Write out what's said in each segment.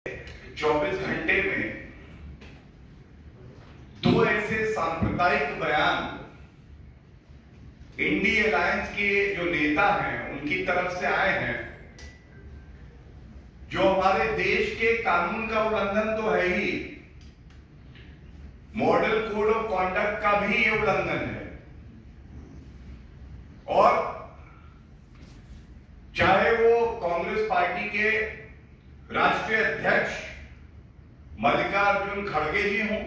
24 घंटे में दो ऐसे सांप्रदायिक बयान इंडी अलायंस के जो नेता हैं उनकी तरफ से आए हैं, जो हमारे देश के कानून का उल्लंघन तो है ही, मॉडल कोड ऑफ कॉन्डक्ट का भी ये उल्लंघन है। और चाहे वो कांग्रेस पार्टी के राष्ट्रीय अध्यक्ष मल्लिकार्जुन खड़गे जी हों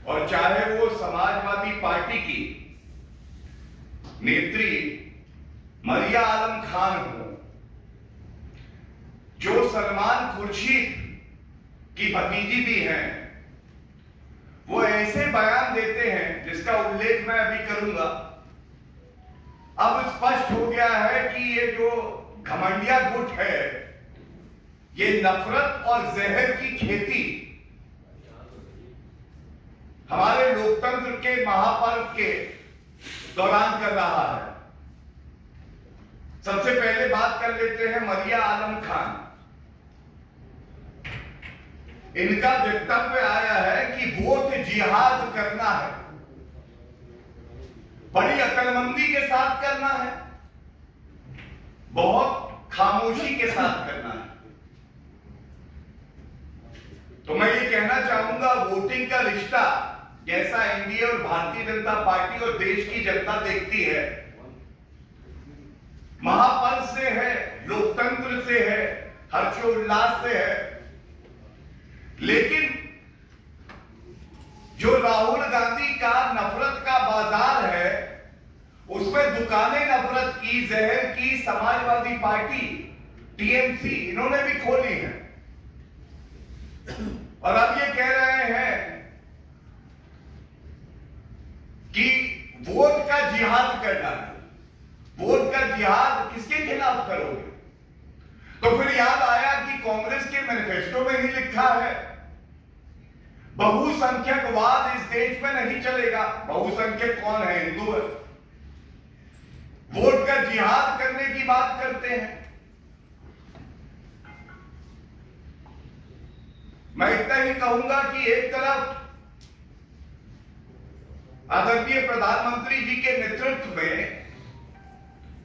और चाहे वो समाजवादी पार्टी की नेत्री मरिया आलम खान हो, जो सलमान खुर्शीद की भतीजी भी हैं, वो ऐसे बयान देते हैं जिसका उल्लेख मैं अभी करूंगा। अब स्पष्ट हो गया है कि ये जो घमंडिया गुट है, ये नफरत और जहर की खेती हमारे लोकतंत्र के महापर्व के दौरान कर रहा है। सबसे पहले बात कर लेते हैं मरिया आलम खान। इनका वक्तव्य आया है कि वोट जिहाद करना है, बड़ी अक्लमंदी के साथ करना है, बहुत खामोशी के साथ करना है। तो मैं ये कहना चाहूंगा, वोटिंग का रिश्ता जैसा एनडीए और भारतीय जनता पार्टी और देश की जनता देखती है, महापर्व से है, लोकतंत्र से है, हर्षोल्लास से है। लेकिन जो राहुल गांधी का नफरत का बाजार है, उसमें दुकानें नफरत की, जहर की समाजवादी पार्टी टीएमसी इन्होंने भी खोली है। और अब ये कह रहे हैं कि वोट का जिहाद करना है। वोट का जिहाद किसके खिलाफ करोगे? तो फिर याद आया कि कांग्रेस के मैनिफेस्टो में ही लिखा है, बहुसंख्यकवाद इस देश में नहीं चलेगा। बहुसंख्यक कौन है? हिंदू है। वोट का जिहाद करने की बात करते हैं। मैं इतना ही कहूंगा कि एक तरफ आदरणीय प्रधानमंत्री जी के नेतृत्व में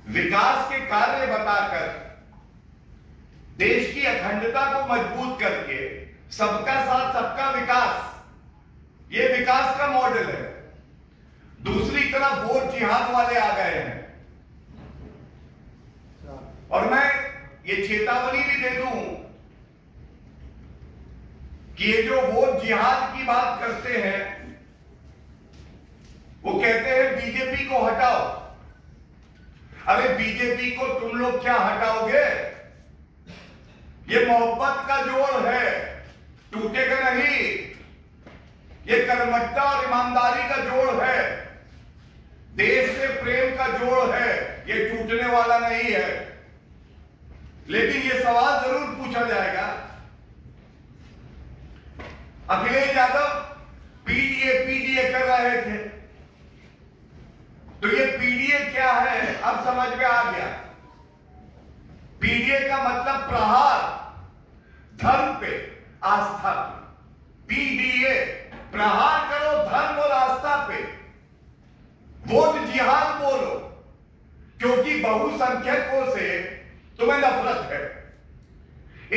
विकास के कार्य बताकर, देश की अखंडता को मजबूत करके, सबका साथ सबका विकास, ये विकास का मॉडल है। दूसरी तरफ वोट जिहाद वाले आ गए हैं। और मैं ये चेतावनी भी दे दूं कि ये जो वोट जिहाद की बात करते हैं, वो कहते हैं बीजेपी को हटाओ। अरे बीजेपी को तुम लोग क्या हटाओगे? ये मोहब्बत का जोड़ है, टूटेगा नहीं। ये कर्मठता और ईमानदारी का जोड़ है, देश से प्रेम का जोड़ है, ये टूटने वाला नहीं है। लेकिन ये सवाल जरूर पूछा जाएगा, अखिलेश यादव पीडीए कर रहे थे, तो ये पीडीए क्या है? अब समझ में आ गया। पीडीए का मतलब प्रहार, धर्म पे, आस्था पे। पीडीए प्रहार करो धर्म और आस्था पे। वोट जिहाद बोलो, क्योंकि बहुसंख्यकों से तुम्हें नफरत है।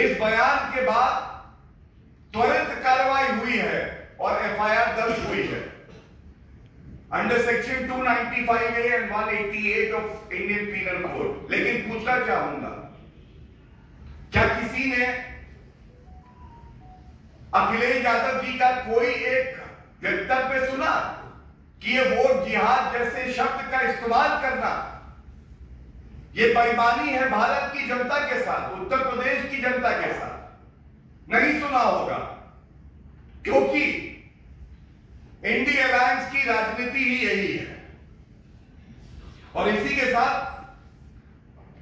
इस बयान के बाद त्वरित कार्रवाई हुई है और एफआईआर दर्ज हुई है under section 295A and 188 of Indian penal code. लेकिन पूछना चाहूंगा, क्या किसी ने अखिलेश यादव जी का कोई एक वक्तव्य सुना कि ये वोट जिहाद जैसे शब्द का इस्तेमाल करना ये बेईमानी है भारत की जनता के साथ, उत्तर प्रदेश की जनता के साथ? नहीं सुना होगा, क्योंकि इंडी अलायंस की राजनीति ही यही है। और इसी के साथ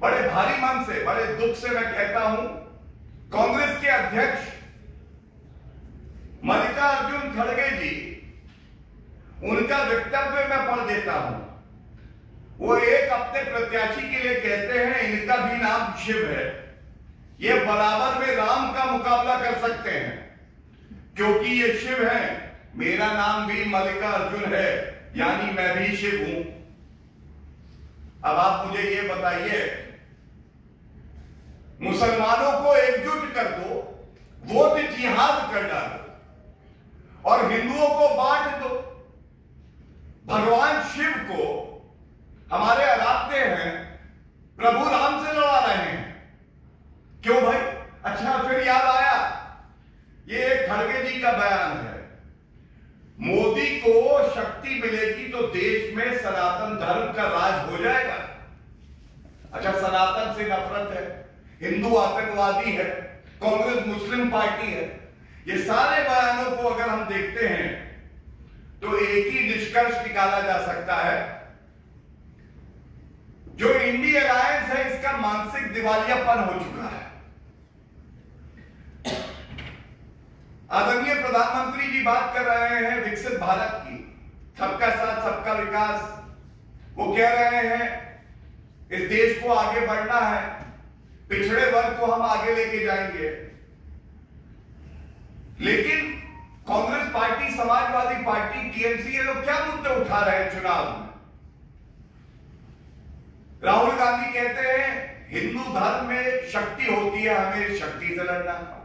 बड़े भारी मन से, बड़े दुख से मैं कहता हूं, कांग्रेस के अध्यक्ष मल्लिकार्जुन खड़गे जी, उनका वक्तव्य मैं पढ़ देता हूं। वो एक अपने प्रत्याशी के लिए कहते हैं, इनका भी नाम शिव है, ये बराबर में राम का मुकाबला कर सकते हैं, क्योंकि ये शिव हैं। मेरा नाम भी मल्लिकार्जुन है, यानी मैं भी शिव हूं। अब आप मुझे ये बताइए, मुसलमानों को एकजुट कर दो, वोट जिहाद कर डालो और हिंदुओं को बांट दो। भगवान शिव को हमारे आराध्य हैं, प्रभु राम से लड़ा रहे हैं। क्यों भाई? अच्छा, फिर याद आया, ये खड़गे जी का बयान है, मोदी को शक्ति मिलेगी तो देश में सनातन धर्म का राज हो जाएगा। अच्छा, सनातन से नफरत है, हिंदू आतंकवादी है, कांग्रेस मुस्लिम पार्टी है। ये सारे बयानों को अगर हम देखते हैं तो एक ही निष्कर्ष निकाला जा सकता है, जो इंडी अलायंस है इसका मानसिक दिवालियापन हो चुका है। आदरणीय प्रधानमंत्री जी बात कर रहे हैं विकसित भारत की, सबका साथ सबका विकास। वो कह रहे हैं इस देश को आगे बढ़ना है, पिछड़े वर्ग को हम आगे लेके जाएंगे। लेकिन Congress party, Samajwadi party, TMC, ये लोग क्या मुद्दे उठा रहे हैं चुनाव में? राहुल गांधी कहते हैं हिंदू धर्म में शक्ति होती है, हमें शक्ति से लड़ना।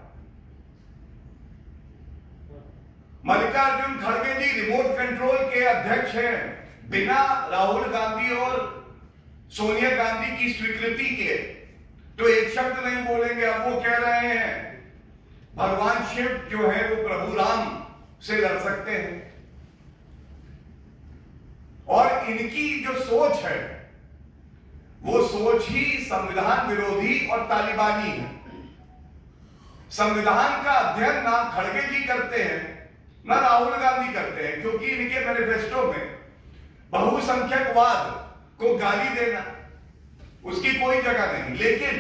मल्लिकार्जुन खड़गे जी रिमोट कंट्रोल के अध्यक्ष हैं, बिना राहुल गांधी और सोनिया गांधी की स्वीकृति के तो एक शब्द नहीं बोलेंगे। अब वो कह रहे हैं भगवान शिव जो है वो प्रभु राम से लड़ सकते हैं। और इनकी जो सोच है वो सोच ही संविधान विरोधी और तालिबानी है। संविधान का अध्ययन ना खड़गे जी करते हैं ना राहुल गांधी करते हैं, क्योंकि इनके मैनिफेस्टो में बहुसंख्यकवाद को गाली देना उसकी कोई जगह नहीं, लेकिन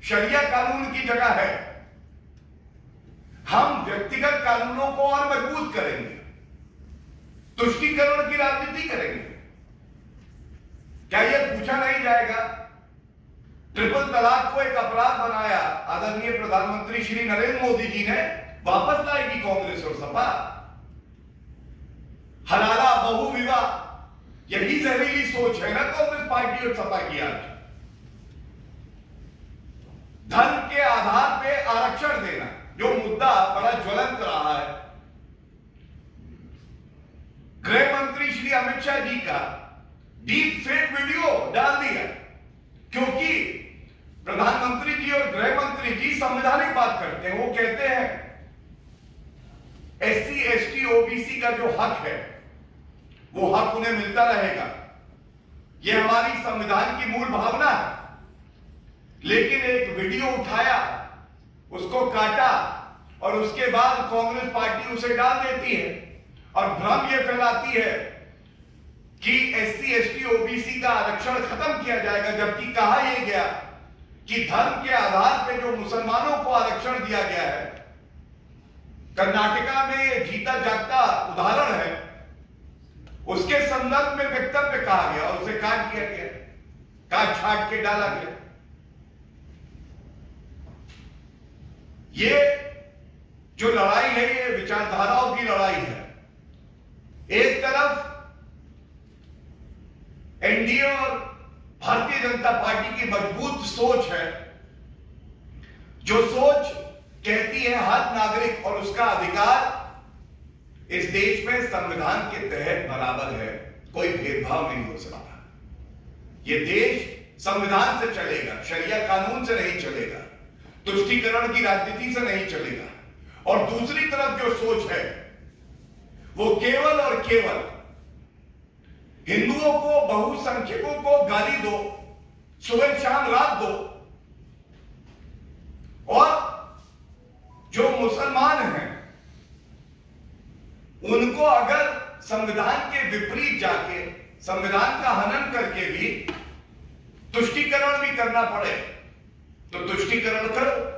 शरिया कानून की जगह है। हम व्यक्तिगत कानूनों को और मजबूत करेंगे, तुष्टीकरण की राजनीति करेंगे। क्या यह पूछा नहीं जाएगा? ट्रिपल तलाक को एक अपराध बनाया आदरणीय प्रधानमंत्री श्री नरेंद्र मोदी जी ने, वापस लाएगी कांग्रेस और सपा। हलाला बहु विवाह, यही जहरीली सोच है ना कांग्रेस पार्टी और सपा की आज। धर्म के आधार पे आरक्षण देना, जो मुद्दा बड़ा ज्वलंत रहा है। गृह मंत्री श्री अमित शाह जी का डीप फेक वीडियो डाल दिया, क्योंकि प्रधानमंत्री जी और गृह मंत्री जी संवैधानिक बात करते हैं। वो कहते हैं एससी एसटी ओबीसी का जो हक है वो हक उन्हें मिलता रहेगा, यह हमारी संविधान की मूल भावना है। लेकिन एक वीडियो उठाया, उसको काटा और उसके बाद कांग्रेस पार्टी उसे डाल देती है और भ्रम यह फैलाती है कि एससी एसटी ओबीसी का आरक्षण खत्म किया जाएगा, जबकि कहा यह गया कि धर्म के आधार पर जो मुसलमानों को आरक्षण दिया गया है, कर्नाटका में जीता जागता उदाहरण है, उसके संदर्भ में वक्तव्य कहा गया और उसे काट दिया गया, काट छाट के डाला गया। ये जो लड़ाई है ये विचारधाराओं की लड़ाई है। एक तरफ एनडीए और भारतीय जनता पार्टी की मजबूत सोच है, जो सोच कहती है हर नागरिक और उसका अधिकार इस देश में संविधान के तहत बराबर है, कोई भेदभाव नहीं हो सकता। यह देश संविधान से चलेगा, शरिया कानून से नहीं चलेगा, तुष्टीकरण की राजनीति से नहीं चलेगा। और दूसरी तरफ जो सोच है वो केवल और केवल हिंदुओं को, बहुसंख्यकों को गाली दो, सुबह शाम रात दो, और जो मुसलमान हैं उनको अगर संविधान के विपरीत जाके, संविधान का हनन करके भी तुष्टीकरण भी करना पड़े तो तुष्टीकरण करो।